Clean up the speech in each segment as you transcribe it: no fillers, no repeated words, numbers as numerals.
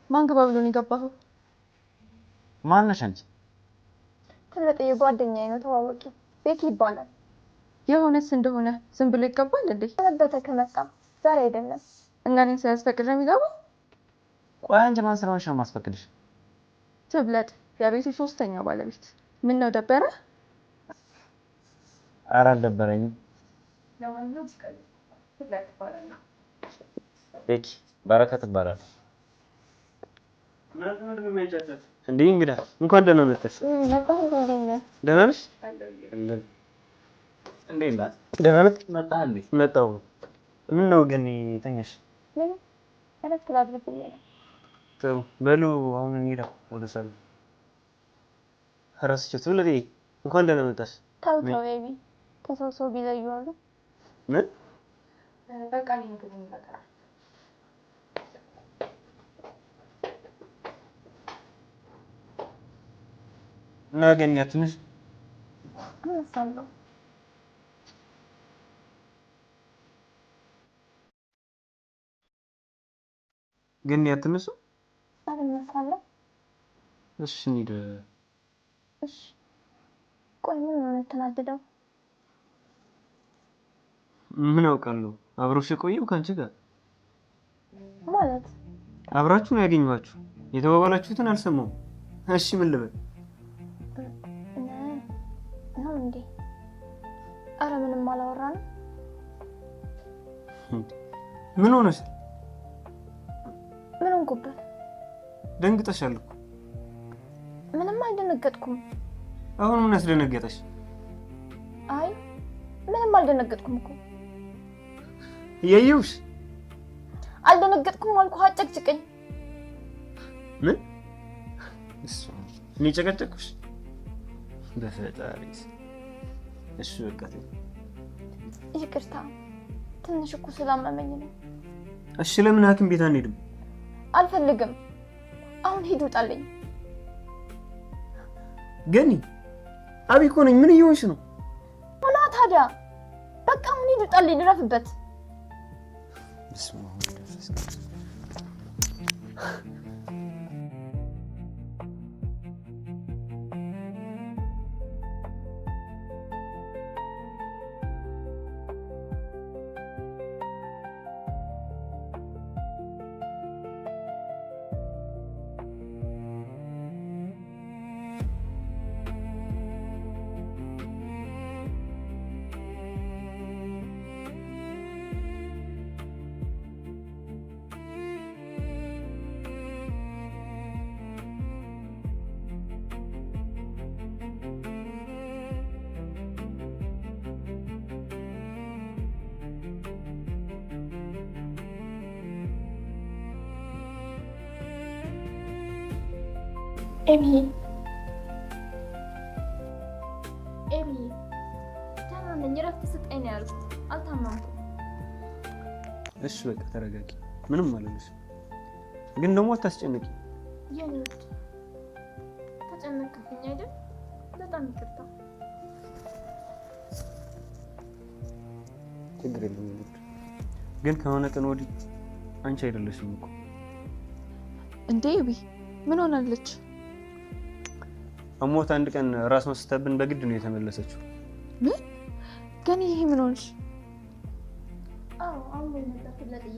ማን ግባ ብሎን የገባኸው? ማን ነሽ አንቺ? ትልጥዬ ጓደኛዬ ነው ተዋወቂ። ቤት ይባላል። የሆነስ እንደሆነ ዝም ብሎ ይገባል እንዴ? ተነበተ ከመጣ ዛሬ አይደለም እና እኔን ሳያስፈቅድ ነው የሚገባው? ቆይ አንቺ ማን ስለሆንሽ ነው የማስፈቅድሽ? ትብለጥ የቤቱ ሶስተኛ ባለቤት። ምን ነው ደበረ? ኧረ አልደበረኝም። ለማንኛውም ትብለጥ ይባላል። ቤኪ በረከት ይባላል። እንዴ እንግዳ እንኳን ደህና መጣሽ። ደህና ነሽ? እንዴት ነህ? ደህና ነህ? መጣህ እንዴ? መጣሁ። ምን ነው ግን ተኛሽ? ምን እረፍት ላድርግ ብዬ ነው። ጥሩ በሉ አሁን እንሂዳ ወደ ሰሉ። እረስቼው ትብለጤ እንኳን ደህና መጣሽ። ተው ተው ቤቢ ከሰው ሰው ቢለዩ አሉ። ምን በቃ እኔ ምግብ እንበላ። እናገኛት ትንሽ አነሳለሁ። ግን ያትነሱ አነሳለሁ። እሺ እንሂድ። እሺ ቆይ ምን ነው የተናደደው? ምን አውቃለሁ። አብሮሽ የቆየው ከአንቺ ጋር ማለት አብራችሁ ነው ያገኘኋችሁ። የተባባላችሁትን አልሰማሁም። እሺ ምን ልበል? ነው እንዴ? አረ ምንም አላወራንም። ምን ሆነሽ? ምን ሆንኩበት? ደንግጠሻል እኮ። ምንም አልደነገጥኩም። አሁን ምን አስደነገጠሽ? አይ ምንም አልደነገጥኩም እኮ። እያየሁሽ አልደነገጥኩም አልኩህ። አጨቅጭቀኝ። ምን እኔ ጨቀጨቅኩሽ? በፈጣሪ እሺ በቃ ይቅርታ፣ ትንሽ እኮ ስላመመኝ ነው። እሺ ለምን ሐኪም ቤት አንሄድም? አልፈልግም። አሁን ሂድ ውጣልኝ። ገኒ አብይ እኮ ነኝ። ምን እየሆንሽ ነው? ሆና ታዲያ በቃ አሁን ሂድ ውጣልኝ። ልረፍበት። ኤሚ ደህና ነኝ። እረፍት ስጠኝ ነው ያልኩት። አልታመምኩም። እሺ በቃ ተረጋጊ። ምንም አልልሽም፣ ግን ደግሞ አታስጨንቂ። የኔ ውድ ተጨነቅኩኝ አይደል? በጣም ይቅርታ። ችግር የለም ግን ከሆነ ቀን ወዲህ አንቺ አይደለሽም እኮ። እንዴ ኤቢ ምን ሆናለች? አሞት አንድ ቀን ራስ መስጠብን በግድ ነው የተመለሰችው። ምን ግን ይሄ ምን ሆነሽ? አሞኝ ነበር ትለጥዬ።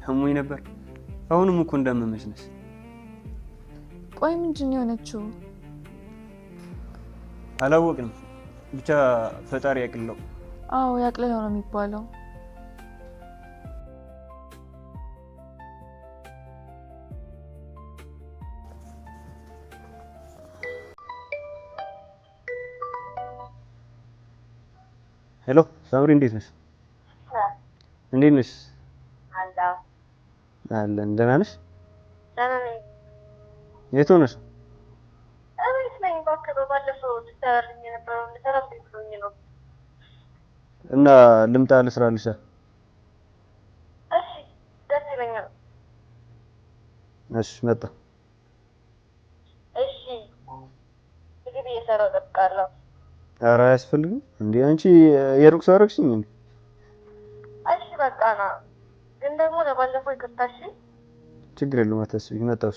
አሞኝ ነበር? አሁንም እኮ እንዳመመሽ ነሽ። ቆይ ምንድን ነው የሆነችው? አላወቅንም፣ ብቻ ፈጣሪ ያቅለው። አዎ ያቅለው ነው የሚባለው። ሄሎ ሳምሪ፣ እንዴት ነሽ? እንዴት ነሽ? አለን። ደህና ነሽ? ደህና ነኝ። የት ሆነሽ? እቤት ነኝ። እባክህ በባለፈው ትሰራልኝ የነበረውን ልሰራልኝ ብሎኝ ነው። እና ልምጣ ልስራልሽ? እሺ ደስ ይለኛል። እሺ መጣ። እሺ ምግብ እየሰራሁ እጠብቃለሁ። ኧረ አያስፈልግም እንዴ አንቺ የሩቅ ሰው አደረግሽኝ እንዴ? እሺ በቃ ና። ግን ደግሞ ለባለፈው ይቅርታ። እሺ ችግር የለውም አታስቢ መጣሁ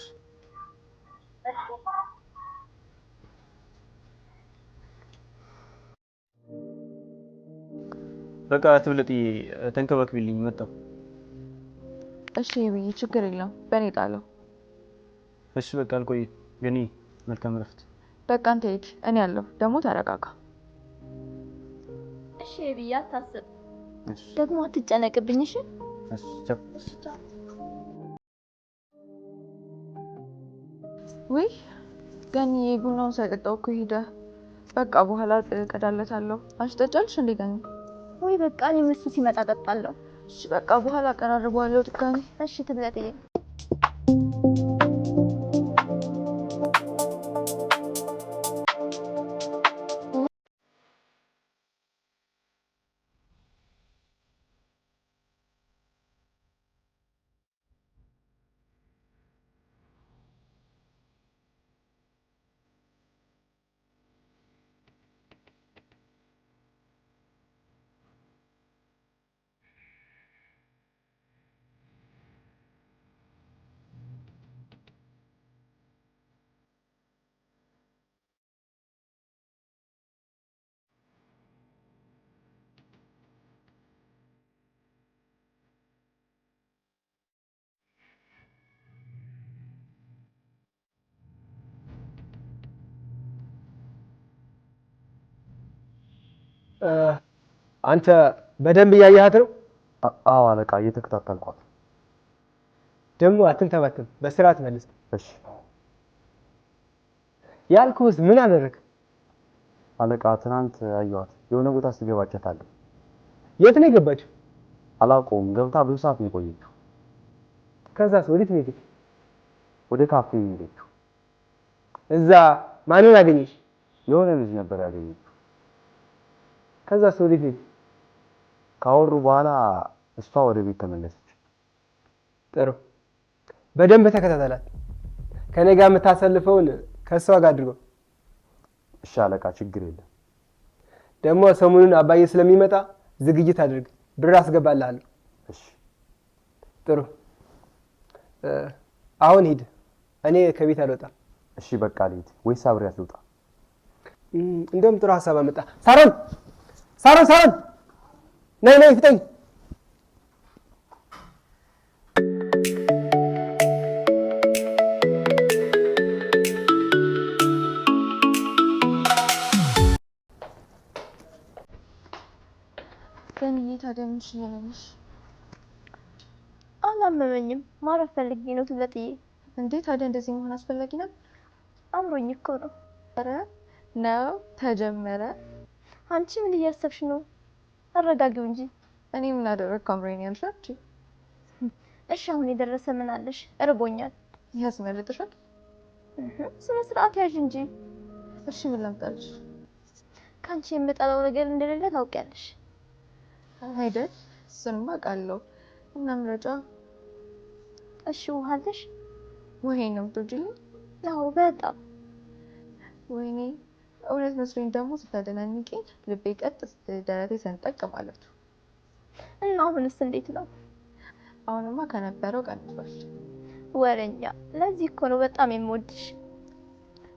በቃ ትብለጥ ተንከባክቢልኝ መጣሁ እሺ ብዬ ችግር የለውም በእኔ ጣለው እሺ በቃ አልቆይም ገኒ መልካም እረፍት በቃ አንተ ሂድ እኔ አለሁ ደግሞ ተረጋጋ እሺ ብዬ አታስብ ደግሞ አትጨነቅብኝ እሺ ወይ ገኒ ቡናውን ሳይጠጣው እኮ ሄደ በቃ በኋላ እቀዳለታለሁ አንቺ ጠጫለሽ እንዴ ገኒ ወይ በቃ እኔም እሱ ሲመጣ እጠጣለሁ እሺ በቃ በኋላ አቀራርበዋለሁ ድጋሚ እሺ ትብለጥዬ አንተ በደንብ እያያት ነው? አዎ አለቃ እየተከታተልኳት ደግሞ አትንተባተብ በስርዓት መልስ እሺ ያልኩህስ ምን አደረግ አለቃ ትናንት አየኋት የሆነ ቦታ ስትገባቻታለሁ የት ነው የገባችው አላውቀውም ገብታ ብዙ ሰዓት ነው የቆየችው ከዛስ ወዴት ነው የሄደችው ወደ ካፌ ሄደችው እዛ ማንን አገኘሽ የሆነ ልጅ ነበር ያገኘችው ከዛስ ወዴት ሄደች ካወሩ በኋላ እሷ ወደ ቤት ተመለሰች ጥሩ በደንብ ተከታተላት ከኔ ጋር የምታሰልፈውን ከሷ ጋር አድርገው እሺ አለቃ ችግር የለም ደግሞ ሰሞኑን አባዬ ስለሚመጣ ዝግጅት አድርግ ብር አስገባልሃለሁ እሺ ጥሩ አሁን ሂድ እኔ ከቤት አልወጣም እሺ በቃ ልሂድ ወይስ አብሬያት ልውጣ እንደውም ጥሩ ሐሳብ አመጣ ሳሮን ነይ ፍጠኝ ገኒዬ ታዲያ ምን ይሻለሽ አላመመኝም ማረፍ ፈልጌ ነው ትብለጥዬ እንዴ ታዲያ እንደዚህ መሆን አስፈላጊ ነው አምሮኝ እኮ ነው ኧረ ነው ተጀመረ አንቺ ምን እያሰብሽ ነው አረጋጊው እንጂ እኔ ምን አደረግኩ አምሮኝ ያልሻች እሺ አሁን የደረሰ ምን አለሽ እርቦኛል ያስመልጥሻል ስነ ስርዓት ያዥ እንጂ እሺ ምን ላምጣልሽ ካንቺ የምጠላው ነገር እንደሌለ ታውቂያለሽ አይደል እሱንማ አውቃለሁ እና ምረጫ እሺ ውሃ አለሽ ወይኔ ነው የምትወጂልኝ አዎ በጣም ወይኔ እውነት መስሎኝ ደግሞ ስታደናንቂኝ ልቤ ቀጥ ደረቴ ሰንጠቅ ማለቱ እና አሁንስ እንዴት ነው አሁንማ ከነበረው ቀንሷል ወረኛ ለዚህ እኮ ነው በጣም የምወድሽ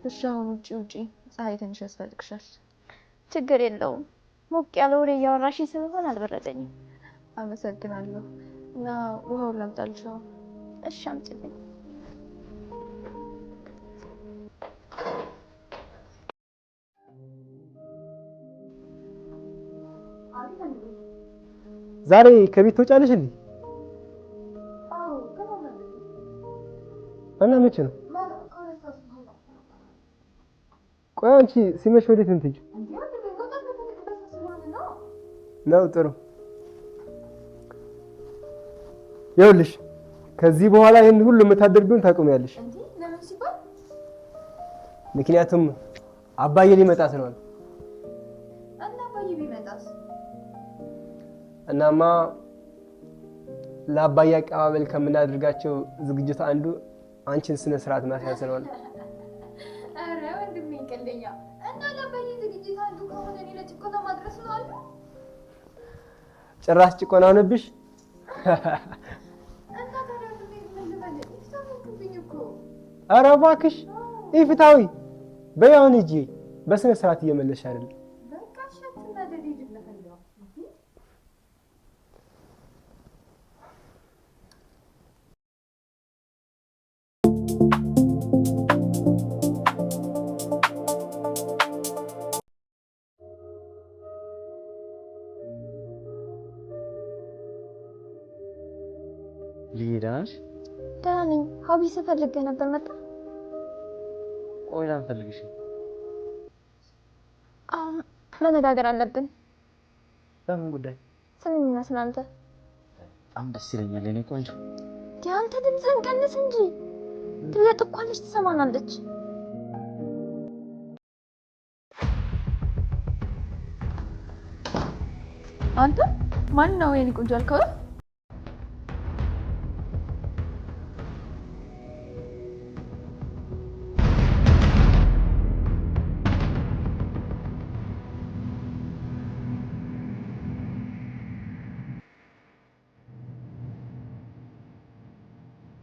እሺ አሁን ውጪ ፀሐይ ትንሽ ያስፈልግሻል ችግር የለውም ሞቅ ያለ ወሬ እያወራሽ ስለሆነ አልበረደኝም አመሰግናለሁ እና ውሃውን ላምጣልሽ እሺ አምጪልኝ ዛሬ ከቤት ትወጫለሽ እንዴ አዎ ከማን እና መቼ ነው ቆይ አንቺ ሲመሽ ወዴት ነው የምትሄጂው ነው ጥሩ ይኸውልሽ ከዚህ በኋላ ይሄን ሁሉ የምታደርጊውን ታቆሚያለሽ እንዴ ለምን ሲባል ምክንያቱም አባዬ ሊመጣ ስለሆነ እና አባዬ ቢመጣስ እናማ ለአባዬ አቀባበል ከምናደርጋቸው ዝግጅት አንዱ አንቺን ስነ ስርዓት ማስያዝ ስለሆነ አረ ወንድሜ ቀልደኛ እና ለአባዬ ዝግጅት አንዱ ከሆነ እኔ ለጭቆና ማድረስ ነው አሉ ጭራሽ ጭቆና ሆነብሽ እና ታዲያ ምን ልበል ኧረ እባክሽ ኢፍታዊ በይ አሁን ሂጂ። በስነ ስርዓት እየመለስሽ አይደለም። ሊዳሽ ደህና ነኝ። ሀቢስ ፈልገህ ነበር መጣ? ቆይ ላንፈልግሽ። መነጋገር አለብን። በምን ጉዳይ? ስምን ይመስላል አንተ? በጣም ደስ ይለኛል የኔ ቆንጆ። አንተ ድምፅህን ቀንስ እንጂ ትለጥ እኮ አለች፣ ትሰማናለች። አንተ ማን ነው የኔ ቆንጆ አልከው?